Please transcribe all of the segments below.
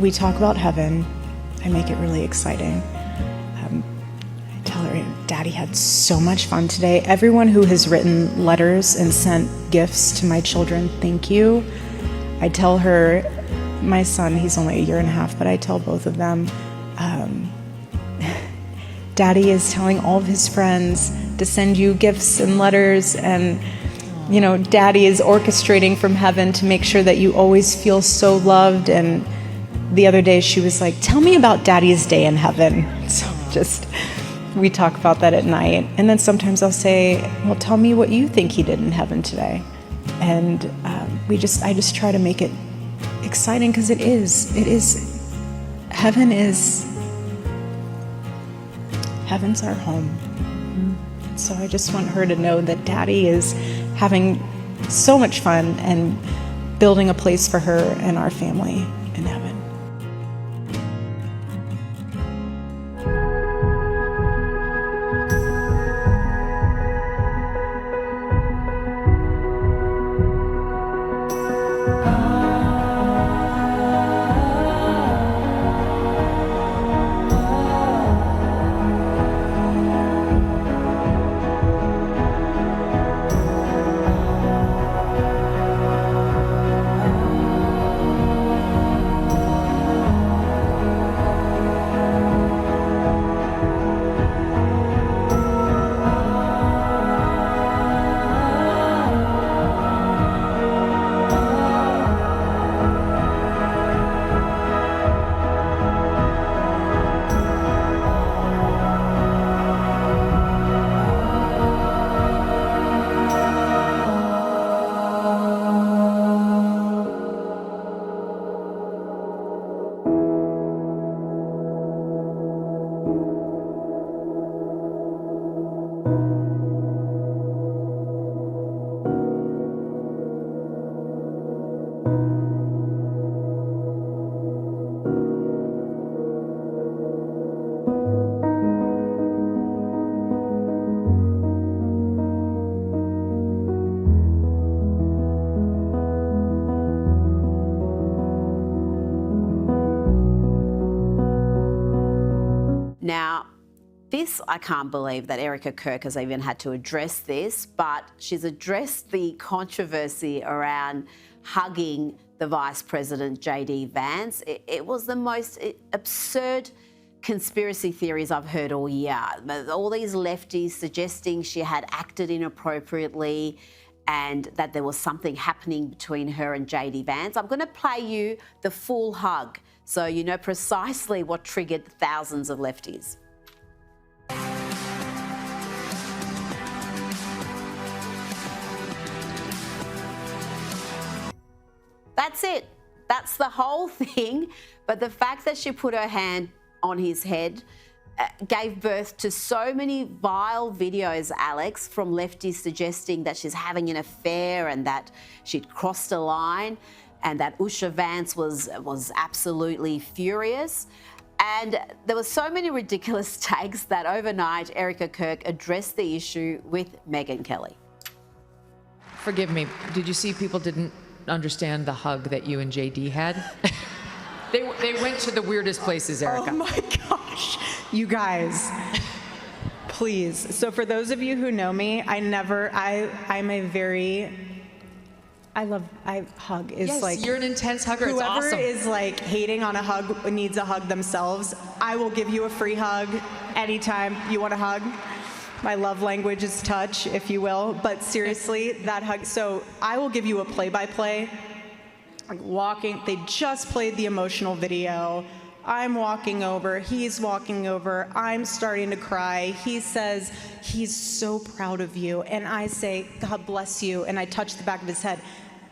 we talk about heaven, I make it really exciting. I tell her, Daddy had so much fun today. Everyone who has written letters and sent gifts to my children, thank you. I tell her, my son, he's only 1.5 years, but I tell both of them, Daddy is telling all of his friends to send you gifts and letters, and Daddy is orchestrating from heaven to make sure that you always feel so loved. And the other day she was like, tell me about Daddy's day in heaven. So we talk about that at night. And then sometimes I'll say, well, tell me what you think he did in heaven today. And I just try to make it exciting, because heaven's our home. So I just want her to know that Daddy is having so much fun and building a place for her and our family in heaven. Now, I can't believe that Erika Kirk has even had to address this, but she's addressed the controversy around hugging the Vice President, J.D. Vance. It was the most absurd conspiracy theories I've heard all year. All these lefties suggesting she had acted inappropriately and that there was something happening between her and J.D. Vance. I'm going to play you the full hug so you know precisely what triggered thousands of lefties. That's it. That's the whole thing. But the fact that she put her hand on his head gave birth to so many vile videos, Alex, from lefties suggesting that she's having an affair and that she'd crossed a line and that Usha Vance was absolutely furious. And there were so many ridiculous takes that overnight Erika Kirk addressed the issue with Megyn Kelly. Forgive me, did you see people didn't understand the hug that you and JD had? They went to the weirdest places, Erika. Oh my gosh, you guys, please. So for those of you who know me, I hug is yes, like. You're an intense hugger. It's whoever awesome. is like hating on a hug needs a hug themselves. I will give you a free hug anytime you want a hug. My love language is touch, if you will. But seriously, that hug. So I will give you a play-by-play. Walking, they just played the emotional video. I'm walking over, he's walking over, I'm starting to cry. He says, he's so proud of you. And I say, God bless you. And I touch the back of his head.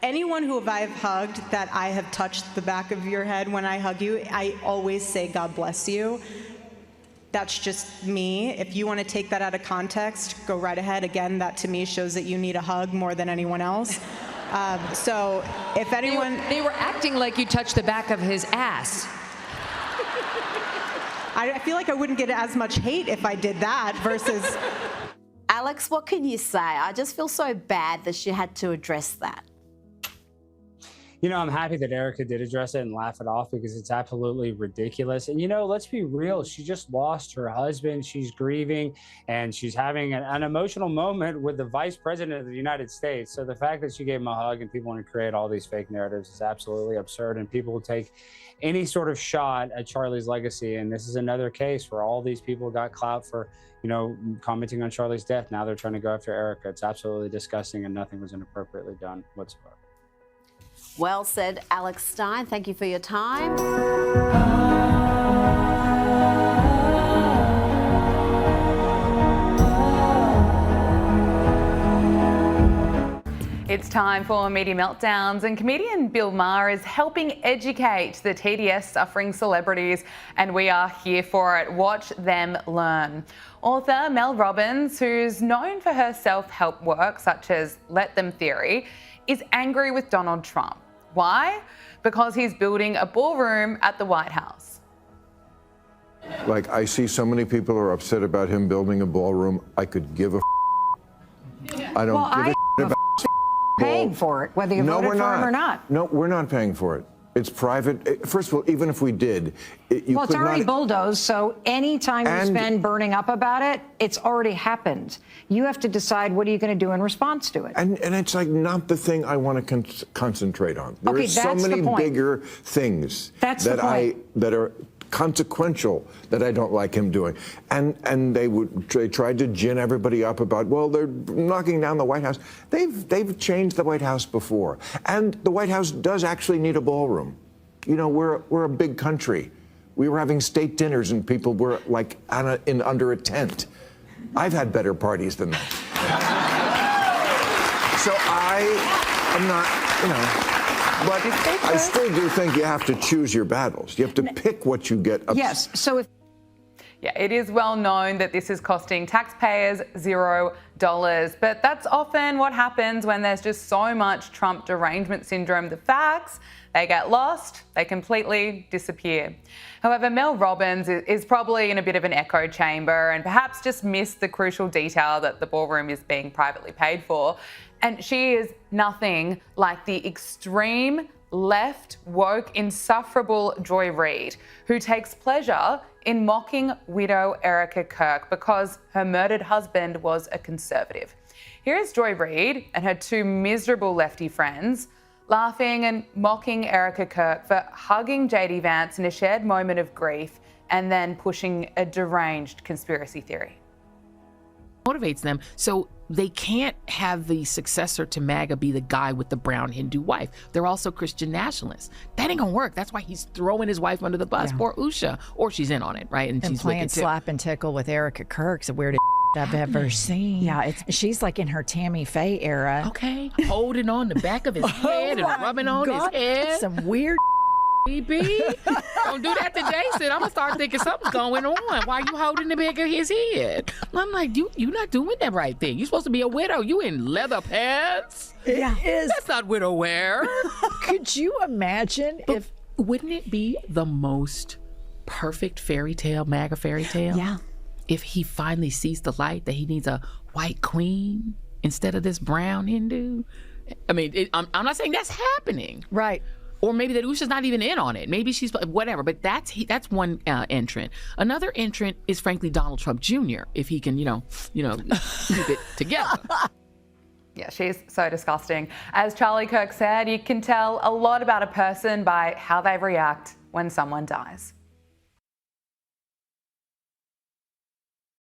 Anyone who I've hugged that I have touched the back of your head when I hug you, I always say, God bless you. That's just me. If you want to take that out of context, go right ahead. Again, that to me shows that you need a hug more than anyone else. So if anyone... They were acting like you touched the back of his ass. I feel like I wouldn't get as much hate if I did that versus... Alex, what can you say? I just feel so bad that she had to address that. I'm happy that Erika did address it and laugh it off because it's absolutely ridiculous. And, let's be real. She just lost her husband. She's grieving and she's having an emotional moment with the vice president of the United States. So the fact that she gave him a hug and people want to create all these fake narratives is absolutely absurd. And people will take any sort of shot at Charlie's legacy. And this is another case where all these people got clout for, commenting on Charlie's death. Now they're trying to go after Erika. It's absolutely disgusting and nothing was inappropriately done whatsoever. Well said, Alex Stein. Thank you for your time. It's time for Media Meltdowns, and comedian Bill Maher is helping educate the TDS-suffering celebrities, and we are here for it. Watch them learn. Author Mel Robbins, who's known for her self-help work such as Let Them Theory, is angry with Donald Trump. Why? Because he's building a ballroom at the White House. Like, I see so many people are upset about him building a ballroom. I could give a I don't give a about paying for it, whether you voted for him or not. No, we're not paying for it. It's private. First of all, even if we did, well, it's already bulldozed, so anytime you spend burning up about it, it's already happened. You have to decide what are you going to do in response to it. And it's like not the thing I want to concentrate on. There Okay, are so that's the many point. bigger things That's the point. that are consequential that I don't like him doing. And they tried to gin everybody up about, well, they're knocking down the White House. They've changed the White House before. And the White House does actually need a ballroom. We're a big country. We were having state dinners and people were like under a tent. I've had better parties than that. So I'm not, but I still do think you have to choose your battles. You have to pick what you get upset. Yes, so if Yeah, it is well known that this is costing taxpayers $0, but that's often what happens when there's just so much Trump derangement syndrome. The facts, they get lost, they completely disappear. However, Mel Robbins is probably in a bit of an echo chamber and perhaps just missed the crucial detail that the ballroom is being privately paid for. And she is nothing like the extreme left, woke, insufferable Joy Reid, who takes pleasure in mocking widow Erika Kirk because her murdered husband was a conservative. Here is Joy Reid and her two miserable lefty friends laughing and mocking Erika Kirk for hugging JD Vance in a shared moment of grief and then pushing a deranged conspiracy theory. Motivates them so they can't have the successor to MAGA be the guy with the brown Hindu wife. They're also Christian nationalists. That ain't gonna work. That's why he's throwing his wife under the bus. Poor Usha, or she's in on it, right? And she's playing wicked too. slap and tickle with Erika Kirk's the weirdest I've ever seen. Yeah, she's like in her Tammy Faye era. Okay, holding on the back of his head and rubbing on his head. Some weird BB, don't do that to Jason. I'm gonna start thinking something's going on. Why are you holding the back of his head? I'm like, you not doing that right thing. You're supposed to be a widow. You in leather pants. It is. That's not widow wear. Could you imagine if? Wouldn't it be the most perfect fairy tale, MAGA fairy tale? Yeah. If he finally sees the light that he needs a white queen instead of this brown Hindu. I mean, I'm not saying that's happening. Right. Or maybe that Usha's not even in on it. Maybe she's whatever. But that's one entrant. Another entrant is frankly Donald Trump Jr. If he can, keep it together. Yeah, she's so disgusting. As Charlie Kirk said, you can tell a lot about a person by how they react when someone dies.